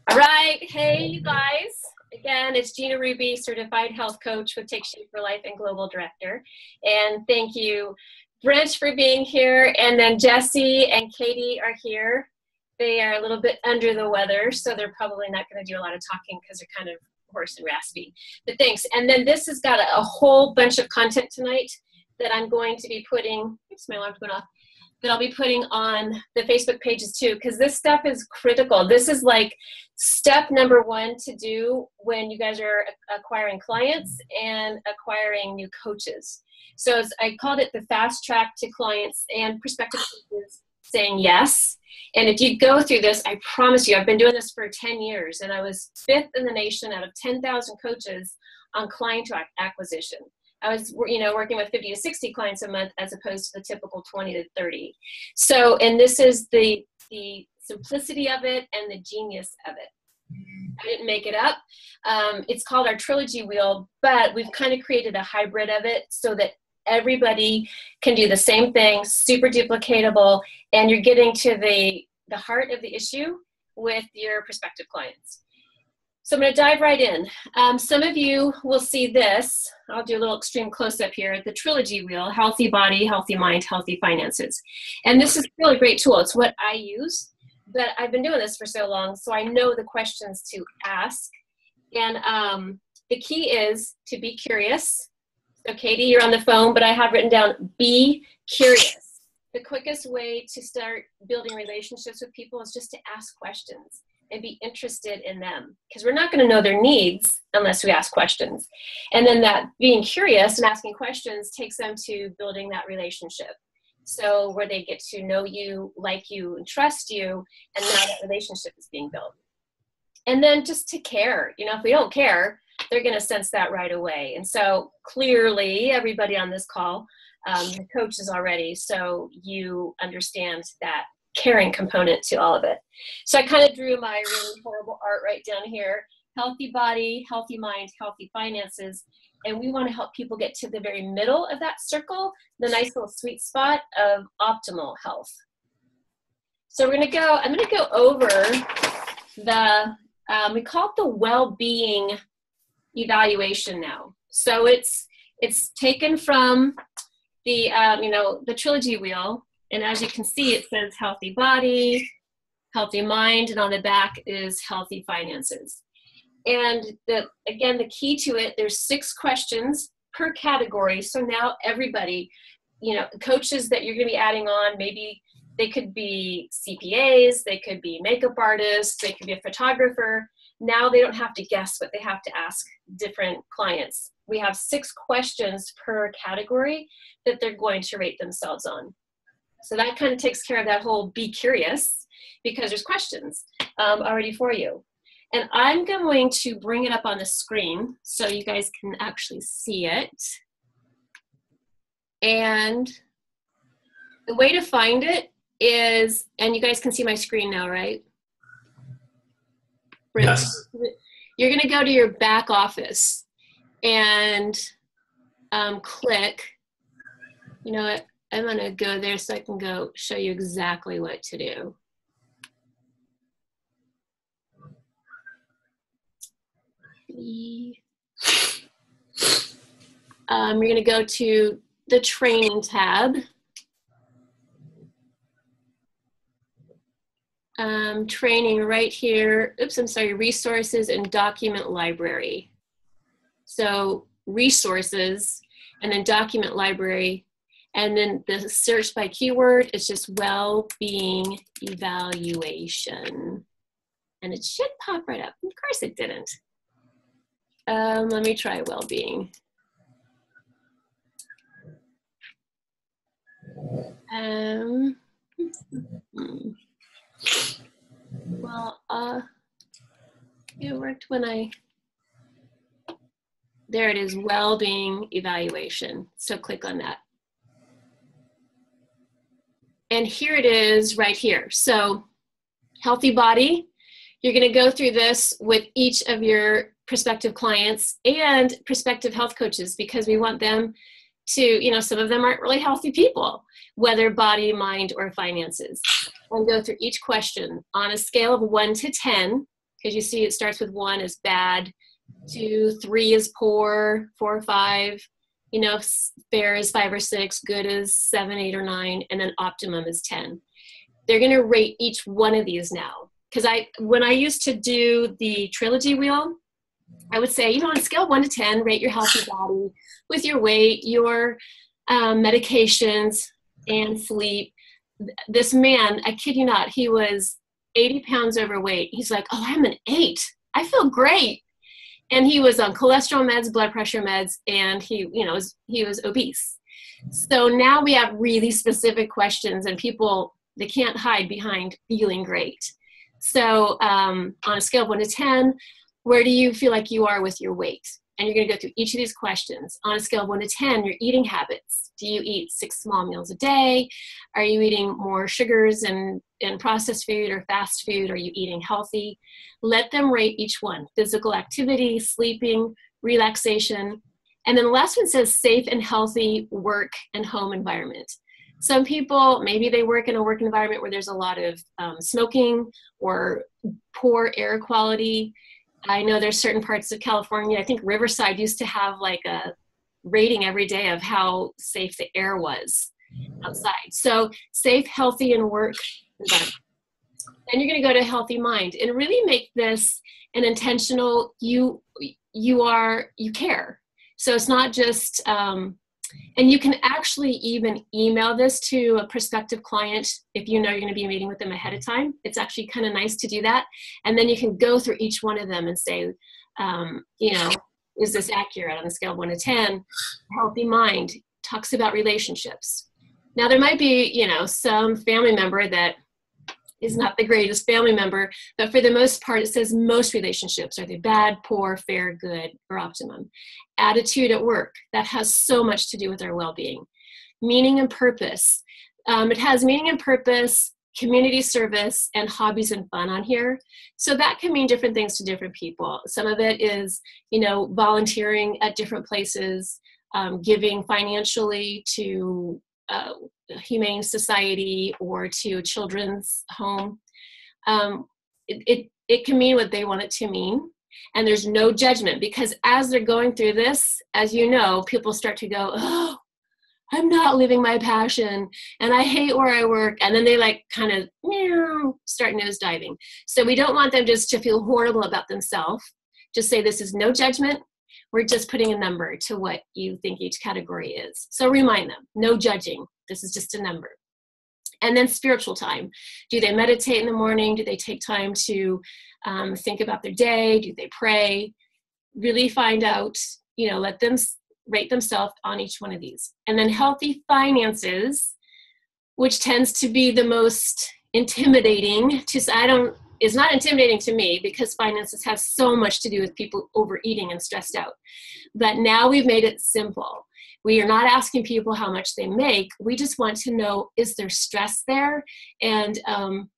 All right. Hey, you guys. Again, it's Gina Ruby, certified health coach with Take Shape for Life and global director. And thank you, Brent, for being here. And then Jesse and Katie are here. They are a little bit under the weather, so they're probably not going to do a lot of talking because they're kind of hoarse and raspy. But thanks. And then this has got a whole bunch of content tonight that I'm going to be putting, oops, my alarm's going off, that I'll be putting on the Facebook pages too, because this stuff is critical. This is like step number one to do when you guys are acquiring clients and acquiring new coaches. So I called it the fast track to clients and prospective coaches saying yes. And if you go through this, I promise you, I've been doing this for 10 years, and I was 5th in the nation out of 10,000 coaches on client acquisition. I was, working with 50 to 60 clients a month as opposed to the typical 20 to 30. So, and this is the simplicity of it and the genius of it. I didn't make it up. It's called our trilogy wheel, but we've kind of created a hybrid of it so that everybody can do the same thing, super duplicatable, and you're getting to the heart of the issue with your prospective clients. So I'm going to dive right in. Some of you will see this. I'll do a little extreme close-up here. The trilogy wheel, healthy body, healthy mind, healthy finances. And this is a really great tool. It's what I use, but I've been doing this for so long, so I know the questions to ask. And the key is to be curious. So Katie, you're on the phone, but I have written down, be curious. The quickest way to start building relationships with people is just to ask questions and be interested in them, because we're not going to know their needs unless we ask questions. And then that being curious and asking questions takes them to building that relationship. So where they get to know you, like you, and trust you, and now that relationship is being built. And then just to care. If we don't care, they're going to sense that right away. And so clearly, everybody on this call, the coach is already, so you understand that caring component to all of it. So I kind of drew my really horrible art right down here. Healthy body, healthy mind, healthy finances. And we want to help people get to the very middle of that circle, the nice little sweet spot of optimal health. So I'm going to go over we call it the well-being evaluation now. So it's taken from the, the trilogy wheel. And as you can see, it says healthy body, healthy mind, and on the back is healthy finances. And again, the key to it, there's 6 questions per category. So now everybody, coaches that you're going to be adding on, maybe they could be CPAs, they could be makeup artists, they could be a photographer. Now they don't have to guess what they have to ask different clients. We have 6 questions per category that they're going to rate themselves on. So that kind of takes care of that whole be curious, because there's questions already for you. And I'm going to bring it up on the screen so you guys can actually see it. And the way to find it is, and you guys can see my screen now, right? Yes. You're going to go to your back office and click, you know what? I'm going to go there so I can go show you exactly what to do. You're going to go to the training tab. Training right here. Oops, I'm sorry, resources and document library. So resources and then document library. And then the search by keyword is just well-being evaluation. And it should pop right up. Of course it didn't. Let me try well-being. It worked when there it is, well-being evaluation. So click on that. And here it is right here. So healthy body, you're going to go through this with each of your prospective clients and prospective health coaches, because we want them to, some of them aren't really healthy people, whether body, mind, or finances. And go through each question on a scale of 1 to 10, because you see it starts with 1 is bad, 2, 3 is poor, 4, 5, you know, fair is 5 or 6, good is 7, 8, or 9, and then optimum is 10. They're going to rate each one of these now. Because when I used to do the trilogy wheel, I would say, you know, on a scale of 1 to 10, rate your healthy body with your weight, your medications, and sleep. This man, I kid you not, he was 80 pounds overweight. He's like, oh, I'm an 8. I feel great. And he was on cholesterol meds, blood pressure meds, and he was obese. So now we have really specific questions, and people, they can't hide behind feeling great. So on a scale of 1 to 10, where do you feel like you are with your weight? And you're going to go through each of these questions. On a scale of 1 to 10, your eating habits. Do you eat 6 small meals a day? Are you eating more sugars and processed food or fast food? Are you eating healthy? Let them rate each one. Physical activity, sleeping, relaxation. And then the last one says safe and healthy work and home environment. Some people, maybe they work in a work environment where there's a lot of smoking or poor air quality. I know there's certain parts of California, I think Riverside used to have like a rating every day of how safe the air was outside. So safe, healthy, and work environment. Then you're going to go to healthy mind and really make this an intentional, you care. So it's not just, and you can actually even email this to a prospective client if you know you're going to be meeting with them ahead of time. It's actually kind of nice to do that. And then you can go through each one of them and say, you know, is this accurate on a scale of 1 to 10? Healthy mind talks about relationships. Now there might be, you know, some family member that is not the greatest family member, but for the most part, it says most relationships. Are they bad, poor, fair, good, or optimum? Attitude at work, that has so much to do with our well-being. Meaning and purpose. It has meaning and purpose, community service, and hobbies and fun on here. So that can mean different things to different people. Some of it is, you know, volunteering at different places, giving financially to Humane Society or to children's home. It can mean what they want it to mean. And there's no judgment, because as they're going through this, as you know, people start to go, oh, I'm not living my passion and I hate where I work. And then they like kind of start nosediving. So we don't want them just to feel horrible about themselves. Just say this is no judgment. We're just putting a number to what you think each category is. So remind them, no judging. This is just a number. And then spiritual time. Do they meditate in the morning? Do they take time to think about their day? Do they pray? Really find out, you know, let them rate themselves on each one of these. And then healthy finances, which tends to be the most intimidating it's not intimidating to me because finances have so much to do with people overeating and stressed out. But now we've made it simple. We are not asking people how much they make. We just want to know, is there stress there? And,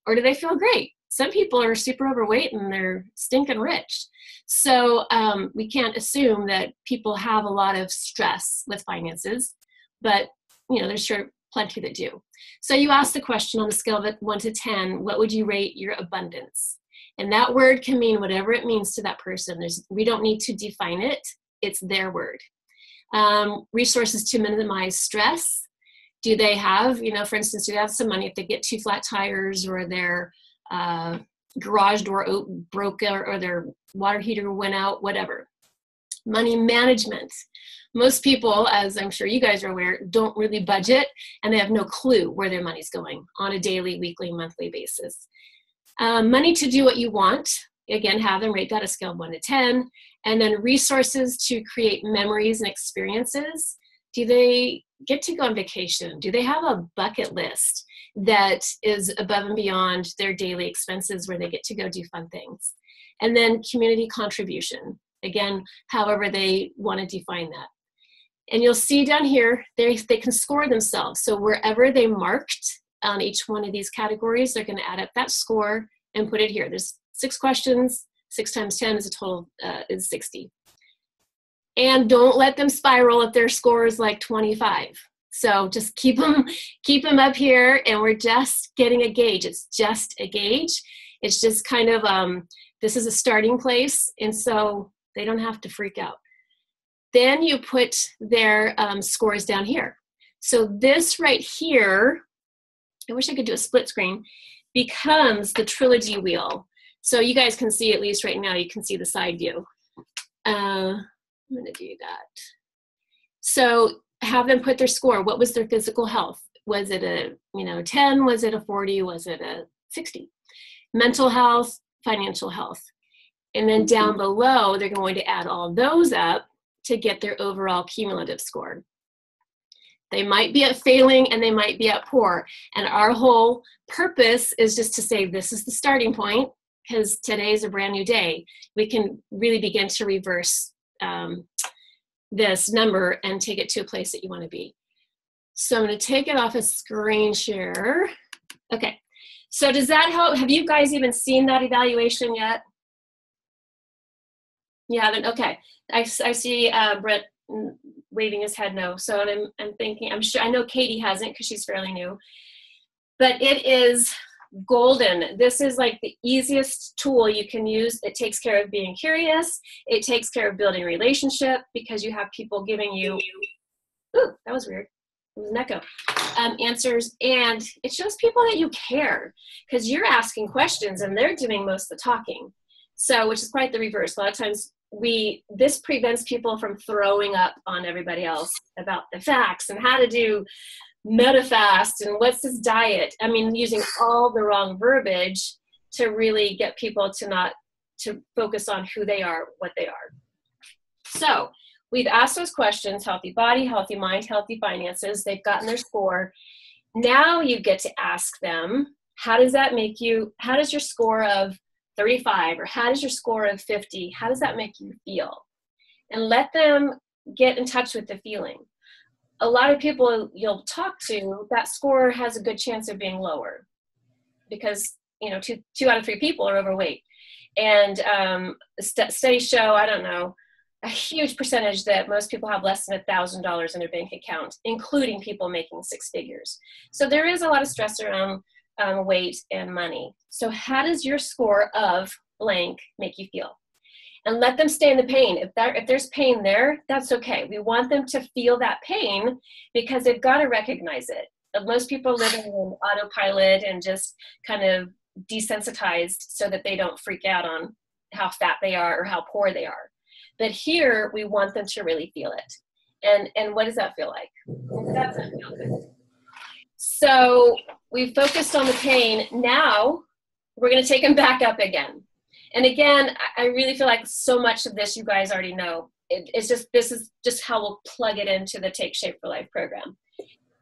or do they feel great? Some people are super overweight and they're stinking rich. So we can't assume that people have a lot of stress with finances, but you know, there's sure plenty that do. So you ask the question on a scale of 1 to 10, what would you rate your abundance? And that word can mean whatever it means to that person. We don't need to define it. It's their word. Resources to minimize stress. Do they have, you know, for instance, do they have some money if they get 2 flat tires or their garage door broke or their water heater went out, whatever. Money management. Most people, as I'm sure you guys are aware, don't really budget and they have no clue where their money's going on a daily, weekly, monthly basis. Money to do what you want. Again, have them rate that a scale of 1 to 10. And then resources to create memories and experiences. Do they get to go on vacation? Do they have a bucket list that is above and beyond their daily expenses where they get to go do fun things? And then community contribution. Again, however they want to define that. And you'll see down here, they can score themselves. So wherever they marked on each one of these categories, they're going to add up that score and put it here. There's 6 questions. 6 times 10 is a total is 60. And don't let them spiral if their score is like 25. So just keep them up here, and we're just getting a gauge. It's just a gauge. It's just kind of, this is a starting place, and so they don't have to freak out. Then you put their scores down here. So this right here, I wish I could do a split screen, becomes the trilogy wheel. So you guys can see, at least right now, you can see the side view. I'm gonna do that. So have them put their score. What was their physical health? Was it a 10? Was it a 40? Was it a 60? Mental health, financial health. And then down below, they're going to add all those up to get their overall cumulative score. They might be at failing and they might be at poor. And our whole purpose is just to say, this is the starting point, because today is a brand new day. We can really begin to reverse this number and take it to a place that you want to be. So I'm going to take it off a screen share. Okay, so does that help? Have you guys even seen that evaluation yet? You haven't? Okay. I see Brett waving his head no. So I'm thinking, I'm sure, I know Katie hasn't because she's fairly new, but it is golden. This is like the easiest tool you can use. It takes care of being curious. It takes care of building relationship, because you have people giving you, ooh, that was weird. It was an echo. Answers, and it shows people that you care, because you're asking questions and they're doing most of the talking. So, which is quite the reverse. A lot of times this prevents people from throwing up on everybody else about the facts and how to do metafast and what's this diet. I mean, using all the wrong verbiage to really get people to focus on who they are, what they are. So we've asked those questions: healthy body, healthy mind, healthy finances. They've gotten their score. Now you get to ask them, how does your score of 35, or how does your score of 50, how does that make you feel? And let them get in touch with the feeling. A lot of people you'll talk to, that score has a good chance of being lower, because two out of 3 people are overweight. And studies show, I don't know, a huge percentage that most people have less than $1,000 in their bank account, including people making 6 figures. So there is a lot of stress around weight and money. So how does your score of blank make you feel? And let them stay in the pain. If there's pain there, that's okay. We want them to feel that pain, because they've got to recognize it. Most people live in autopilot and just kind of desensitized so that they don't freak out on how fat they are or how poor they are. But here, we want them to really feel it. And what does that feel like? That doesn't feel good. So we focused on the pain. Now we're going to take them back up again. And again, I really feel like so much of this you guys already know. This is just how we'll plug it into the Take Shape for Life program.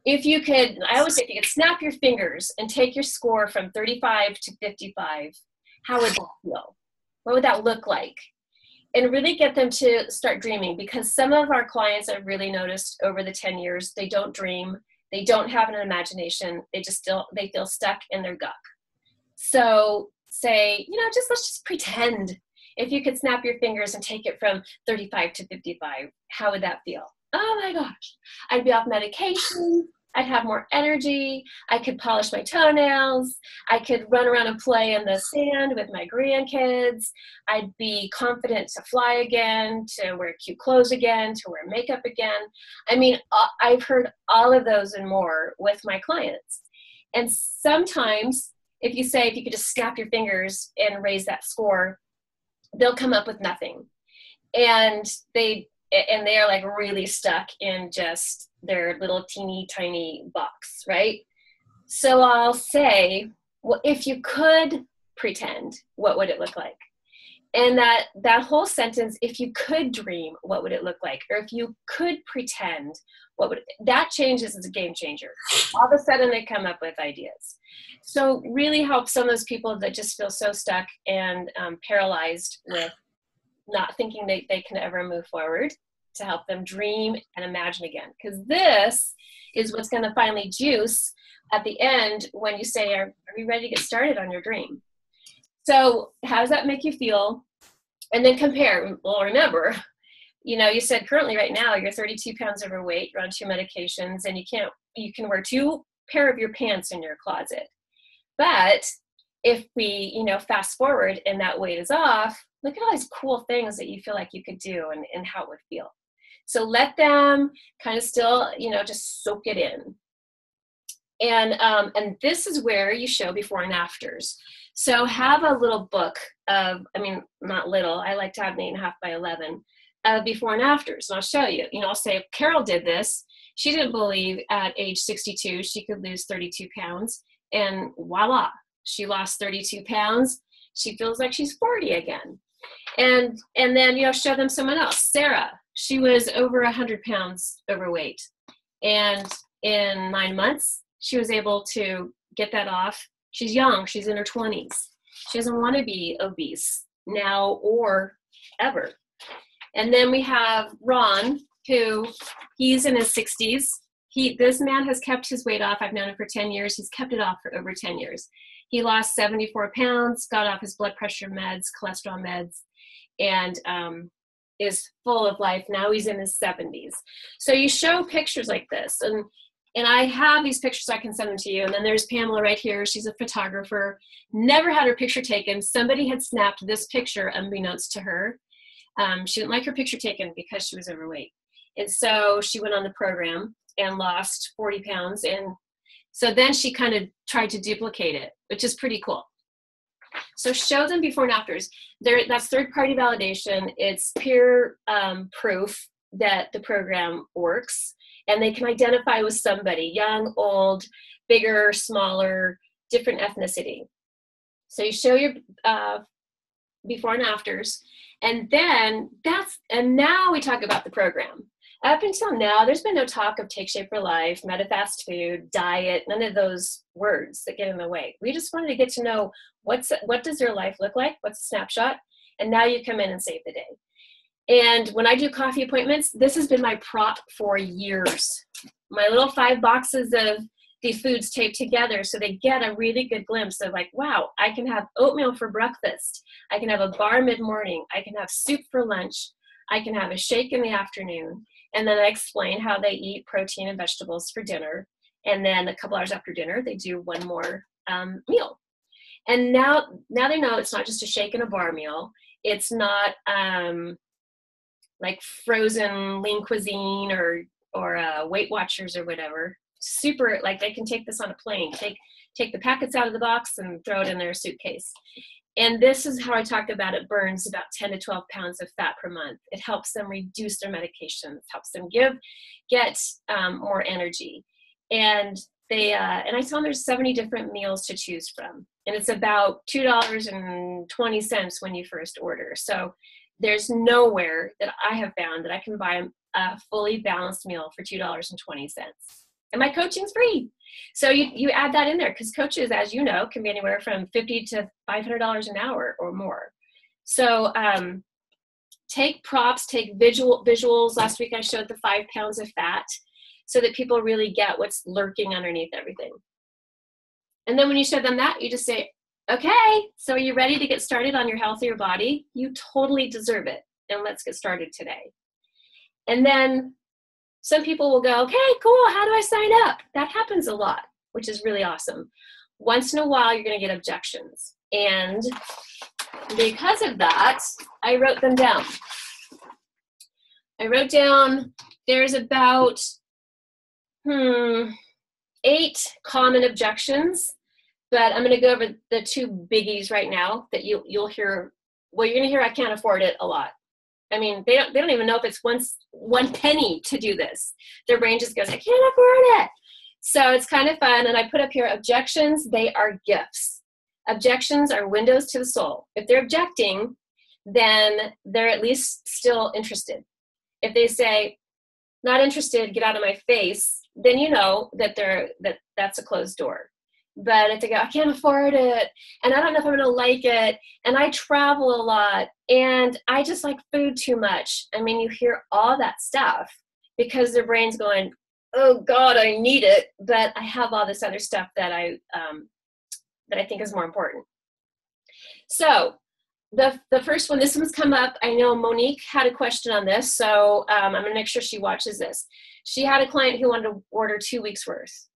If you could, I always say, if you could snap your fingers and take your score from 35 to 55, how would that feel? What would that look like? And really get them to start dreaming, because some of our clients, I've really noticed over the 10 years, they don't dream. They don't have an imagination. They feel stuck in their guck. So say, let's just pretend. If you could snap your fingers and take it from 35 to 55, how would that feel? Oh my gosh, I'd be off medication. I'd have more energy. I could polish my toenails. I could run around and play in the sand with my grandkids. I'd be confident to fly again, to wear cute clothes again, to wear makeup again. I mean, I've heard all of those and more with my clients. And sometimes if you could just snap your fingers and raise that score, they'll come up with nothing. And they are like really stuck in just their little teeny tiny box, right? So I'll say, well, if you could pretend, what would it look like? And that whole sentence, if you could dream, what would it look like? Or if you could pretend, that changes as a game changer. All of a sudden they come up with ideas. So really help some of those people that just feel so stuck and paralyzed with not thinking they can ever move forward, to help them dream and imagine again. Because this is what's going to finally juice at the end when you say, are we ready to get started on your dream? So how does that make you feel? And then compare. Well, remember, you said currently right now you're 32 pounds overweight, you're on 2 medications, and you can wear 2 pair of your pants in your closet. But if we, fast forward and that weight is off, look at all these cool things that you feel like you could do and how it would feel. So let them kind of still, just soak it in. And this is where you show before and afters. So have a little book of, not little, I like to have an 8.5 by 11 of before and afters. And I'll show you, I'll say, Carol did this. She didn't believe at age 62 she could lose 32 pounds. And voila, she lost 32 pounds. She feels like she's 40 again. And then, show them someone else. Sarah, she was over 100 pounds overweight. And in 9 months, she was able to get that off. She's young. She's in her 20s. She doesn't want to be obese now or ever. And then we have Ron, who he's in his 60s. This man has kept his weight off. I've known him for 10 years. He's kept it off for over 10 years. He lost 74 pounds, got off his blood pressure meds, cholesterol meds, and is full of life. Now he's in his 70s. So you show pictures like this. And I have these pictures, so I can send them to you. And then there's Pamela right here. She's a photographer. Never had her picture taken. Somebody had snapped this picture unbeknownst to her. She didn't like her picture taken because she was overweight. And so she went on the program and lost 40 pounds. And so then she kind of tried to duplicate it, which is pretty cool. So show them before and afters. That's third-party validation. It's peer proof that the program works. And they can identify with somebody, young, old, bigger, smaller, different ethnicity. So you show your before and afters. And then now we talk about the program. Up until now, there's been no talk of Take Shape for Life, Medifast food, diet, none of those words that get in the way. We just wanted to get to know what does your life look like, what's a snapshot, and now you come in and save the day. And when I do coffee appointments, this has been my prop for years. My little 5 boxes of the foods taped together so they get a really good glimpse of like, wow, I can have oatmeal for breakfast. I can have a bar mid-morning. I can have soup for lunch. I can have a shake in the afternoon. And then I explain how they eat protein and vegetables for dinner. And then a couple hours after dinner, they do one more meal. And now they know it's not just a shake and a bar meal. It's not like frozen lean cuisine or Weight Watchers or whatever. Super, like they can take this on a plane, take the packets out of the box and throw it in their suitcase. And this is how I talk about it burns about 10 to 12 pounds of fat per month. It helps them reduce their medications, helps them get more energy. And and I tell them there's 70 different meals to choose from. And it's about $2.20 when you first order. So there's nowhere that I have found that I can buy a fully balanced meal for $2.20. And my coaching's free. So you add that in there because coaches, as you know, can be anywhere from $50 to $500 an hour or more. So take props, take visuals. Last week I showed the 5 pounds of fat so that people really get what's lurking underneath everything. And then when you show them that, you just say, okay, so are you ready to get started on your healthier body? You totally deserve it. And let's get started today. And then some people will go, okay, cool, how do I sign up? That happens a lot, which is really awesome. Once in a while, you're going to get objections. And because of that, I wrote them down. I wrote down there's about 8 common objections, but I'm going to go over the 2 biggies right now that you'll hear. Well, you're going to hear I can't afford it a lot. I mean, they don't even know if it's one penny to do this. Their brain just goes, I can't afford it. So it's kind of fun. And I put up here, objections, they are gifts. Objections are windows to the soul. If they're objecting, then they're at least still interested. If they say, not interested, get out of my face, then you know that that's a closed door. But if they go, I can't afford it, and I don't know if I'm going to like it, and I travel a lot, and I just like food too much. I mean, you hear all that stuff because their brain's going, oh God, I need it, but I have all this other stuff that I think is more important. So the first one, this one's come up. I know Monique had a question on this, so I'm going to make sure she watches this. She had a client who wanted to order 2 weeks worth.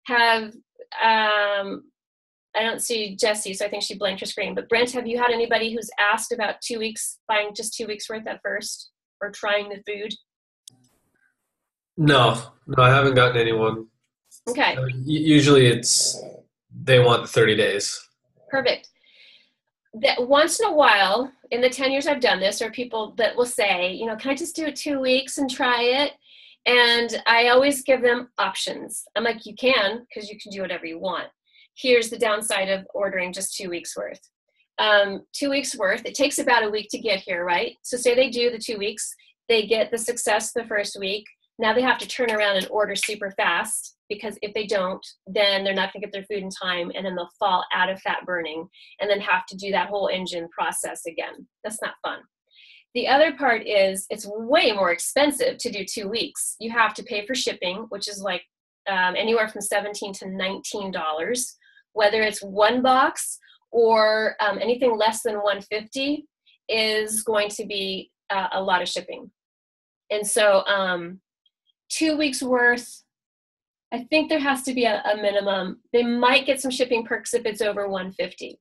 Have I don't see Jessie, so I think she blanked her screen. But Brent, have you had anybody who's asked about 2 weeks, buying just 2 weeks worth at first, or trying the food? No, no, I haven't gotten anyone. Okay, Usually they want the 30 days. perfect. That once in a while, in the 10 years I've done this, there are people that will say, you know, can I just do it 2 weeks and try it? And I always give them options. I'm like, you can, because you can do whatever you want. Here's the downside of ordering just 2 weeks worth. 2 weeks worth, it takes about a week to get here, right? So say they do the 2 weeks, they get the success the first week. Now they have to turn around and order super fast, because if they don't, then they're not going to get their food in time, and then they'll fall out of fat burning and then have to do that whole engine process again. That's not fun. The other part is it's way more expensive to do 2 weeks. You have to pay for shipping, which is like anywhere from $17 to $19, whether it's one box or anything less than 150 is going to be a lot of shipping. And so 2 weeks worth, I think there has to be a minimum. They might get some shipping perks if it's over 150.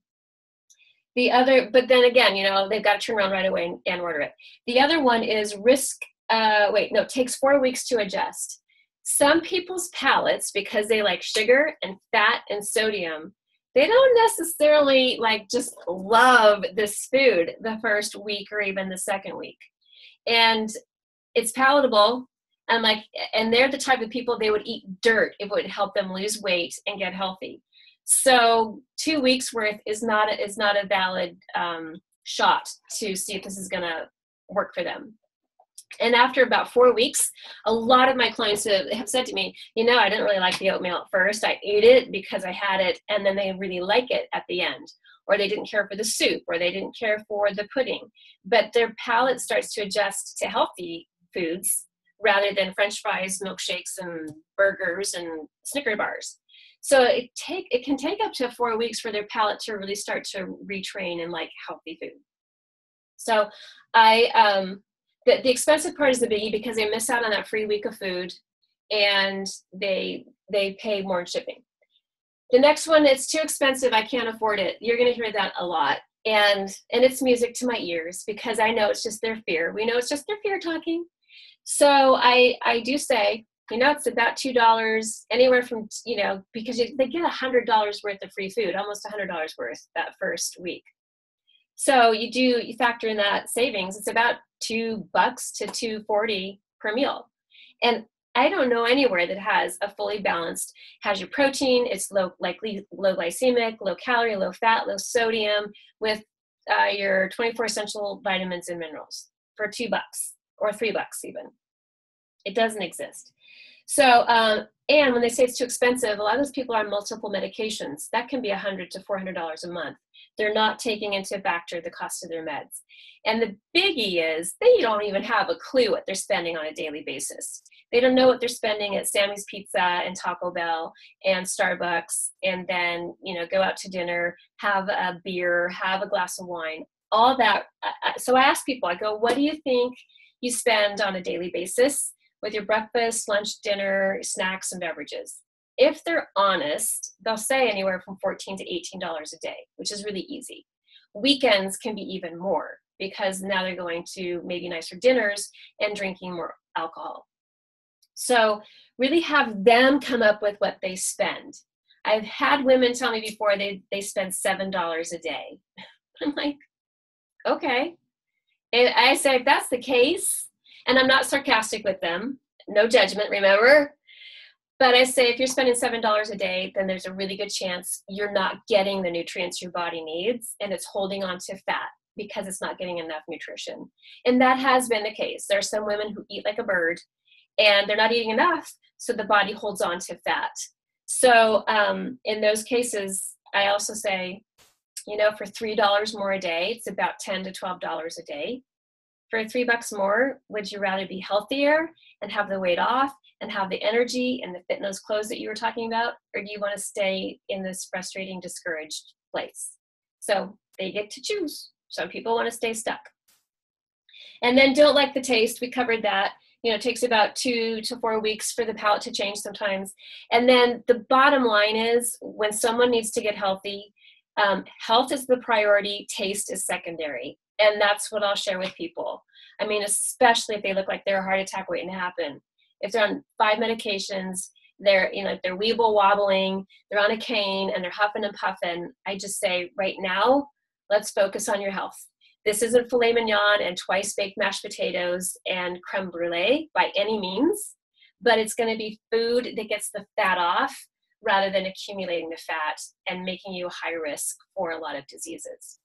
The other, but then again, you know, they've got to turn around right away and order it. The other one is it takes 4 weeks to adjust. Some people's palates, because they like sugar and fat and sodium, they don't necessarily like just love this food the first week or even the second week. And it's palatable. And they're the type of people, they would eat dirt if it would help them lose weight and get healthy. So 2 weeks worth is not a valid shot to see if this is going to work for them. And after about 4 weeks, a lot of my clients have said to me, you know, I didn't really like the oatmeal at first. I ate it because I had it, and then they really like it at the end. Or they didn't care for the soup, or they didn't care for the pudding. But their palate starts to adjust to healthy foods rather than French fries, milkshakes, and burgers and Snicker bars. So it can take up to 4 weeks for their palate to really start to retrain and like healthy food. So the expensive part is the biggie, because they miss out on that free week of food, and they pay more in shipping. The next one, it's too expensive, I can't afford it. You're going to hear that a lot. And it's music to my ears, because I know it's just their fear. We know it's just their fear talking. So I do say, you know, it's about $2, anywhere from, you know, because they get $100 worth of free food, almost $100 worth that first week. So you factor in that savings, it's about $2 to $2.40 per meal. And I don't know anywhere that has a fully balanced, has your protein, it's low glycemic, low calorie, low fat, low sodium, with your 24 essential vitamins and minerals for $2 or $3 even. It doesn't exist. So, and when they say it's too expensive, a lot of those people are on multiple medications. That can be $100 to $400 a month. They're not taking into factor the cost of their meds. And the biggie is they don't even have a clue what they're spending on a daily basis. They don't know what they're spending at Sammy's Pizza and Taco Bell and Starbucks, and then, you know, go out to dinner, have a beer, have a glass of wine, all that. So I ask people, I go, what do you think you spend on a daily basis with your breakfast, lunch, dinner, snacks, and beverages? If they're honest, they'll say anywhere from $14 to $18 a day, which is really easy. Weekends can be even more, because now they're going to maybe nicer dinners and drinking more alcohol. So really have them come up with what they spend. I've had women tell me before they spend $7 a day. I'm like, okay. And I say, if that's the case, and I'm not sarcastic with them, no judgment, remember? But I say, if you're spending $7 a day, then there's a really good chance you're not getting the nutrients your body needs, and it's holding on to fat because it's not getting enough nutrition. And that has been the case. There are some women who eat like a bird, and they're not eating enough, so the body holds on to fat. So in those cases, I also say, you know, for $3 more a day, it's about $10 to $12 a day. For $3 more, would you rather be healthier and have the weight off and have the energy and the fit in those clothes that you were talking about? Or do you want to stay in this frustrating, discouraged place? So they get to choose. Some people want to stay stuck. And then don't like the taste. We covered that. It takes about 2 to 4 weeks for the palate to change sometimes. And then the bottom line is, when someone needs to get healthy, health is the priority, taste is secondary. And that's what I'll share with people. I mean, especially if they look like they're a heart attack waiting to happen. If they're on 5 medications, they're weeble wobbling, they're on a cane, and they're huffing and puffing, I just say, right now, let's focus on your health. This isn't filet mignon and twice baked mashed potatoes and creme brulee by any means, but it's going to be food that gets the fat off rather than accumulating the fat and making you high risk for a lot of diseases.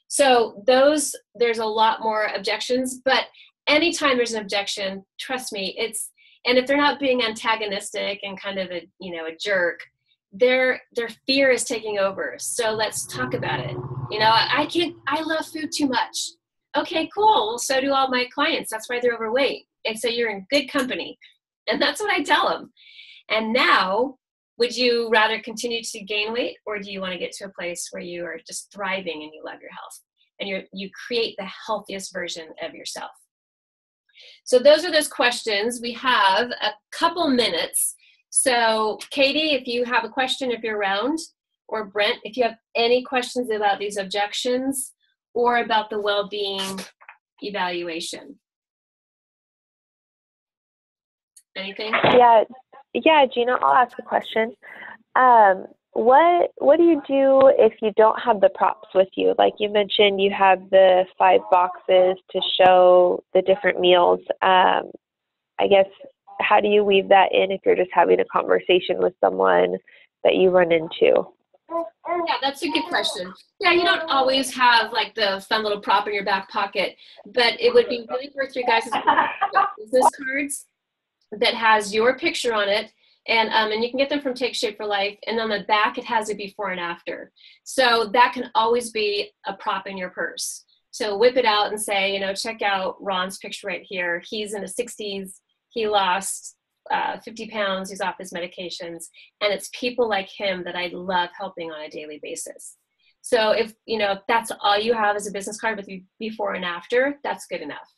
So there's a lot more objections, but anytime there's an objection, trust me, and if they're not being antagonistic and kind of a jerk, their fear is taking over. So let's talk about it. I love food too much. Okay, cool. Well, so do all my clients. That's why they're overweight. And so you're in good company. And that's what I tell them. And now, would you rather continue to gain weight, or do you want to get to a place where you are just thriving and you love your health and you create the healthiest version of yourself? So those are those questions. We have a couple minutes. So Katie, if you have a question, if you're around, or Brent, if you have any questions about these objections or about the well-being evaluation. Anything? Yeah, Gina, I'll ask a question. What do you do if you don't have the props with you? Like you mentioned, you have the 5 boxes to show the different meals. I guess, how do you weave that in if you're just having a conversation with someone that you run into? Yeah, that's a good question. Yeah, you don't always have like the fun little prop in your back pocket, but it would be really worth your guys' business cards that has your picture on it. And you can get them from Take Shape for Life. And on the back, it has a before and after. So that can always be a prop in your purse. So whip it out and say, check out Ron's picture right here. He's in his 60s. He lost 50 pounds. He's off his medications. And it's people like him that I love helping on a daily basis. So if that's all you have as a business card with you before and after, that's good enough.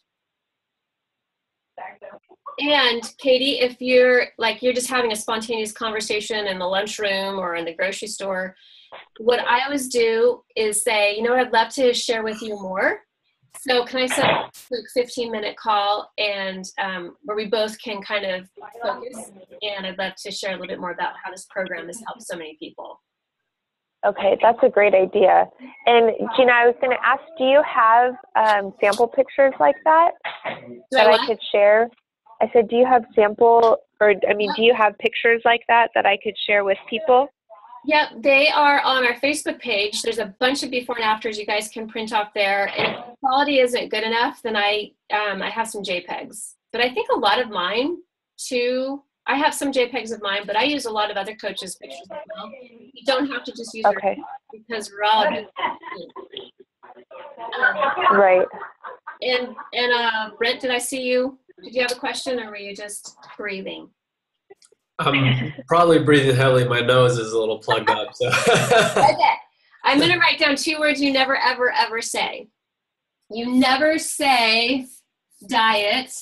And Katie, if you're just having a spontaneous conversation in the lunchroom or in the grocery store, what I always do is say, I'd love to share with you more. So can I set up a quick 15-minute call and where we both can kind of focus? And I'd love to share a little bit more about how this program has helped so many people. Okay, that's a great idea. And Gina, I was going to ask, do you have sample pictures like that I could share? I said, do you have do you have pictures like that I could share with people? Yep, they are on our Facebook page. There's a bunch of before and afters you guys can print off there. And if the quality isn't good enough, then I have some JPEGs. But I think a lot of mine too, I have some JPEGs of mine, but I use a lot of other coaches' pictures as well. You don't have to just use okay. Because we're all right. And Brent, did I see you? Did you have a question, or were you just breathing? I'm probably breathing heavily. My nose is a little plugged up. So. Okay. I'm going to write down 2 words you never, ever, ever say. You never say diet.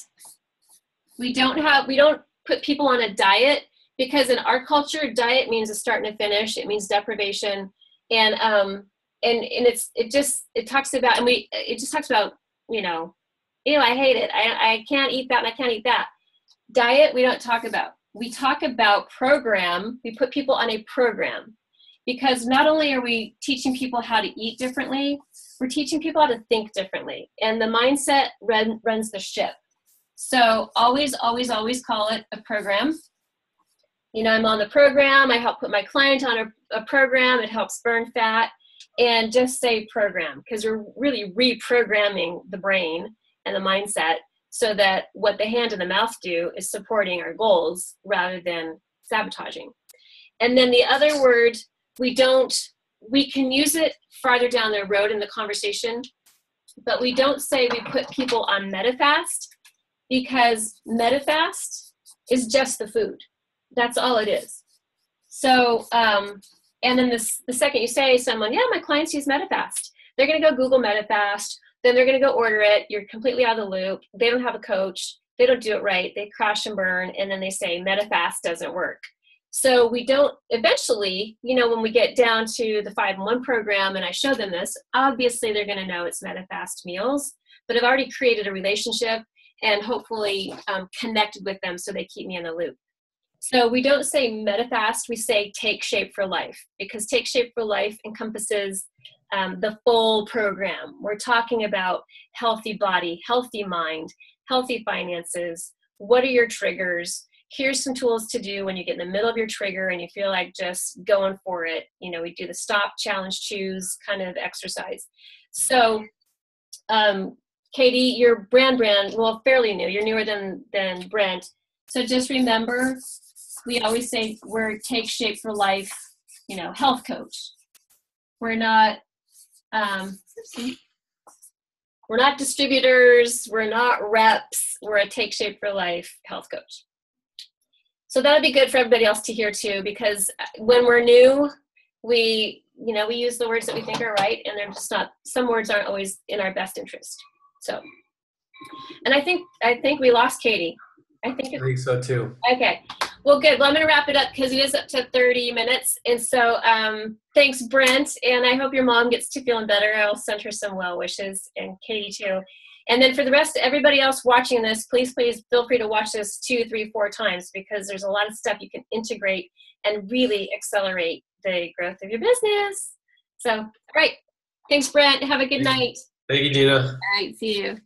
We don't put people on a diet, because in our culture, diet means a start and a finish. It means deprivation. And it just talks about, I hate it. I can't eat that and I can't eat that. Diet, we don't talk about. We talk about program. We put people on a program, because not only are we teaching people how to eat differently, we're teaching people how to think differently. And the mindset runs the ship. So always, always, always call it a program. I'm on the program. I help put my client on a program. It helps burn fat. And just say program, because we're really reprogramming the brain and the mindset so that what the hand and the mouth do is supporting our goals rather than sabotaging. And then the other word, we can use it farther down the road in the conversation, but we don't say we put people on MetaFast, because MetaFast is just the food. That's all it is. So, and then the second you say someone, yeah, my clients use MetaFast, they're going to go Google MetaFast. Then they're going to go order it. You're completely out of the loop. They don't have a coach. they don't do it right. They crash and burn, and then they say MetaFast doesn't work. So we don't, eventually, you know, when we get down to the 5-in-1 program and I show them this, obviously they're going to know it's MetaFast meals, but I've already created a relationship and hopefully connected with them so they keep me in the loop. So we don't say MetaFast, we say Take Shape for Life, because Take Shape for Life encompasses the full program. We're talking about healthy body, healthy mind, healthy finances. What are your triggers? Here's some tools to do when you get in the middle of your trigger and you feel like just going for it. You know, we do the stop, challenge, choose kind of exercise. So, Katie, your brand, well, fairly new. You're newer than Brent. So just remember, we always say we're Take Shape for Life, you know, health coach. We're not, we're not distributors. We're not reps. We're a Take Shape for Life health coach. So that'll be good for everybody else to hear too, because when we're new, we use the words that we think are right, and they're just not, some words aren't always in our best interest. So, and I think we lost Katie. I think so too. Okay. Well, good. Well, I'm going to wrap it up because it is up to 30 minutes. And so thanks, Brent. And I hope your mom gets to feeling better. I'll send her some well wishes, and Katie too. And then for the rest of everybody else watching this, please feel free to watch this 2, 3, 4 times, because there's a lot of stuff you can integrate and really accelerate the growth of your business. So, all right. Thanks, Brent. Have a good night. Thank you, Gina. All right. See you.